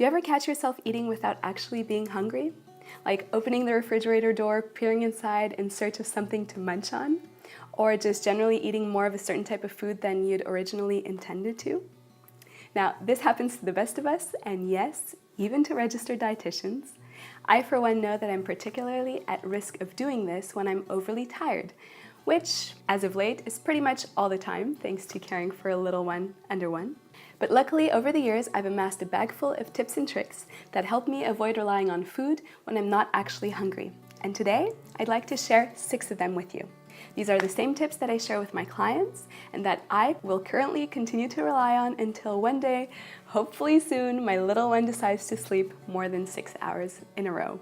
Do you ever catch yourself eating without actually being hungry? Like opening the refrigerator door, peering inside in search of something to munch on? Or just generally eating more of a certain type of food than you'd originally intended to? Now, this happens to the best of us, and yes, even to registered dietitians. I, for one, know that I'm particularly at risk of doing this when I'm overly tired, which, as of late, is pretty much all the time, thanks to caring for a little one under one. But luckily, over the years, I've amassed a bag full of tips and tricks that help me avoid relying on food when I'm not actually hungry. And today, I'd like to share 6 of them with you. These are the same tips that I share with my clients and that I will currently continue to rely on until one day, hopefully soon, my little one decides to sleep more than 6 hours in a row.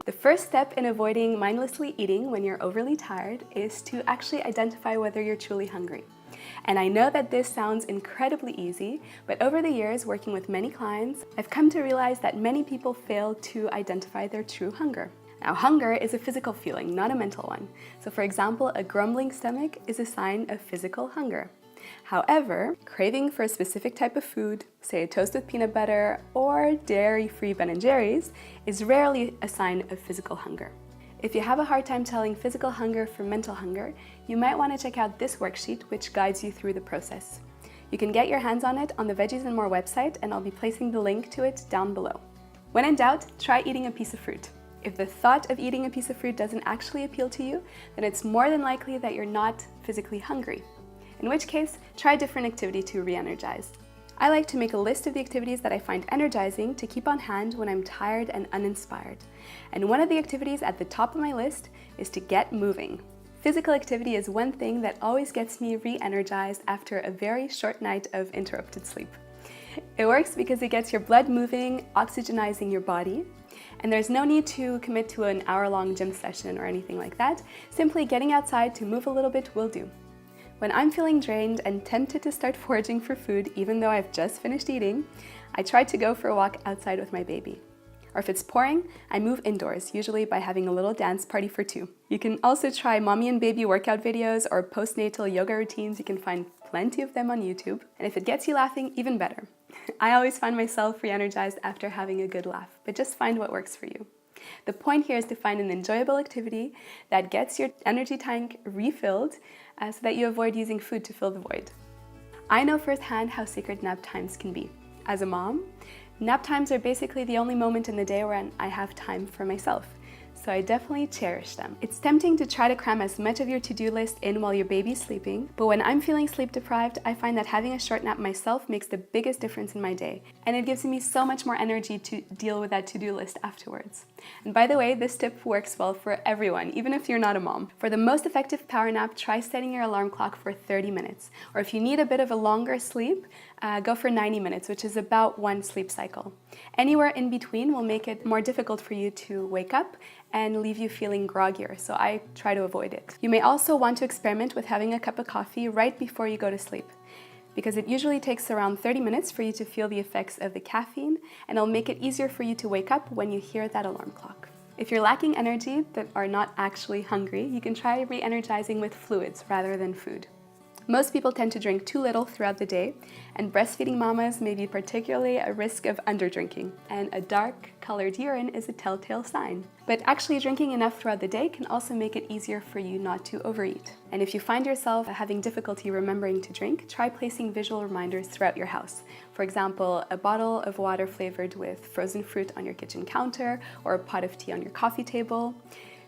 The first step in avoiding mindlessly eating when you're overly tired is to actually identify whether you're truly hungry. And I know that this sounds incredibly easy, but over the years working with many clients, I've come to realize that many people fail to identify their true hunger. Now, hunger is a physical feeling, not a mental one. So for example, a grumbling stomach is a sign of physical hunger. However, craving for a specific type of food, say a toast with peanut butter or dairy-free Ben & Jerry's, is rarely a sign of physical hunger. If you have a hard time telling physical hunger from mental hunger, you might want to check out this worksheet which guides you through the process. You can get your hands on it on the Veggies and More website, and I'll be placing the link to it down below. When in doubt, try eating a piece of fruit. If the thought of eating a piece of fruit doesn't actually appeal to you, then it's more than likely that you're not physically hungry. In which case, try a different activity to re-energize. I like to make a list of the activities that I find energizing to keep on hand when I'm tired and uninspired. And one of the activities at the top of my list is to get moving. Physical activity is one thing that always gets me re-energized after a very short night of interrupted sleep. It works because it gets your blood moving, oxygenizing your body. And there's no need to commit to an hour-long gym session or anything like that. Simply getting outside to move a little bit will do. When I'm feeling drained and tempted to start foraging for food, even though I've just finished eating, I try to go for a walk outside with my baby. Or if it's pouring, I move indoors, usually by having a little dance party for 2. You can also try mommy and baby workout videos or postnatal yoga routines. You can find plenty of them on YouTube. And if it gets you laughing, even better. I always find myself re-energized after having a good laugh, but just find what works for you. The point here is to find an enjoyable activity that gets your energy tank refilled so that you avoid using food to fill the void. I know firsthand how sacred nap times can be. As a mom, nap times are basically the only moment in the day when I have time for myself. So I definitely cherish them. It's tempting to try to cram as much of your to-do list in while your baby's sleeping, but when I'm feeling sleep deprived, I find that having a short nap myself makes the biggest difference in my day, and it gives me so much more energy to deal with that to-do list afterwards. And by the way, this tip works well for everyone, even if you're not a mom. For the most effective power nap, try setting your alarm clock for 30 minutes, or if you need a bit of a longer sleep, go for 90 minutes, which is about 1 sleep cycle. Anywhere in between will make it more difficult for you to wake up and leave you feeling groggier, so I try to avoid it. You may also want to experiment with having a cup of coffee right before you go to sleep, because it usually takes around 30 minutes for you to feel the effects of the caffeine, and it'll make it easier for you to wake up when you hear that alarm clock. If you're lacking energy but are not actually hungry, you can try re-energizing with fluids rather than food. Most people tend to drink too little throughout the day, and breastfeeding mamas may be particularly at risk of underdrinking, and a dark-colored urine is a telltale sign. But actually drinking enough throughout the day can also make it easier for you not to overeat. And if you find yourself having difficulty remembering to drink, try placing visual reminders throughout your house. For example, a bottle of water flavored with frozen fruit on your kitchen counter, or a pot of tea on your coffee table.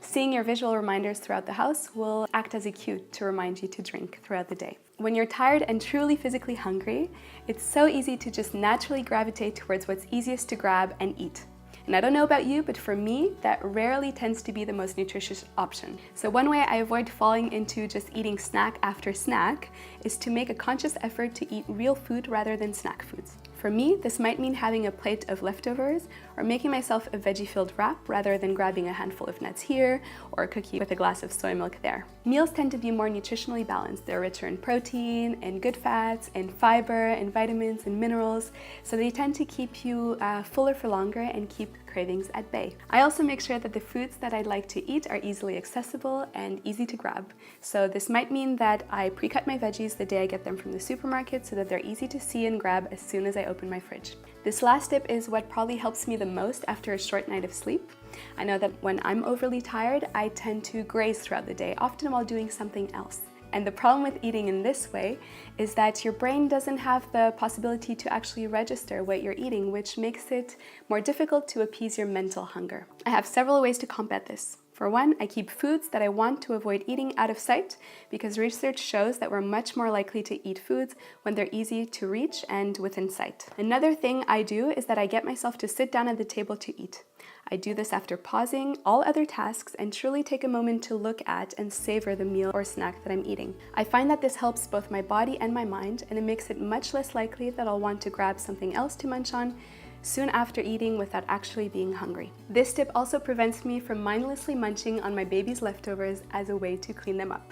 Seeing your visual reminders throughout the house will act as a cue to remind you to drink throughout the day. When you're tired and truly physically hungry, it's so easy to just naturally gravitate towards what's easiest to grab and eat. And I don't know about you, but for me, that rarely tends to be the most nutritious option. So one way I avoid falling into just eating snack after snack is to make a conscious effort to eat real food rather than snack foods. For me, this might mean having a plate of leftovers or making myself a veggie-filled wrap rather than grabbing a handful of nuts here or a cookie with a glass of soy milk there. Meals tend to be more nutritionally balanced. They're richer in protein, in good fats, in fiber, in vitamins, and minerals, so they tend to keep you fuller for longer and keep cravings at bay. I also make sure that the foods that I'd like to eat are easily accessible and easy to grab. So this might mean that I pre-cut my veggies the day I get them from the supermarket so that they're easy to see and grab as soon as I open my fridge. This last tip is what probably helps me the most after a short night of sleep. I know that when I'm overly tired, I tend to graze throughout the day, often while doing something else. And the problem with eating in this way is that your brain doesn't have the possibility to actually register what you're eating, which makes it more difficult to appease your mental hunger. I have several ways to combat this. For one, I keep foods that I want to avoid eating out of sight because research shows that we're much more likely to eat foods when they're easy to reach and within sight. Another thing I do is that I get myself to sit down at the table to eat. I do this after pausing all other tasks and truly take a moment to look at and savor the meal or snack that I'm eating. I find that this helps both my body and my mind, and it makes it much less likely that I'll want to grab something else to munch on soon after eating without actually being hungry. This tip also prevents me from mindlessly munching on my baby's leftovers as a way to clean them up.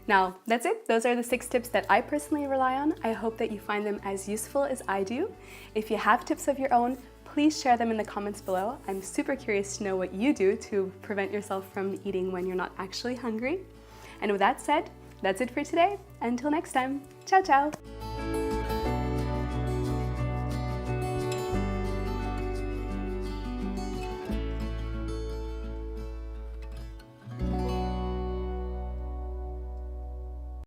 Now, that's it. Those are the 6 tips that I personally rely on. I hope that you find them as useful as I do. If you have tips of your own, please share them in the comments below. I'm super curious to know what you do to prevent yourself from eating when you're not actually hungry. And with that said, that's it for today. Until next time, ciao ciao!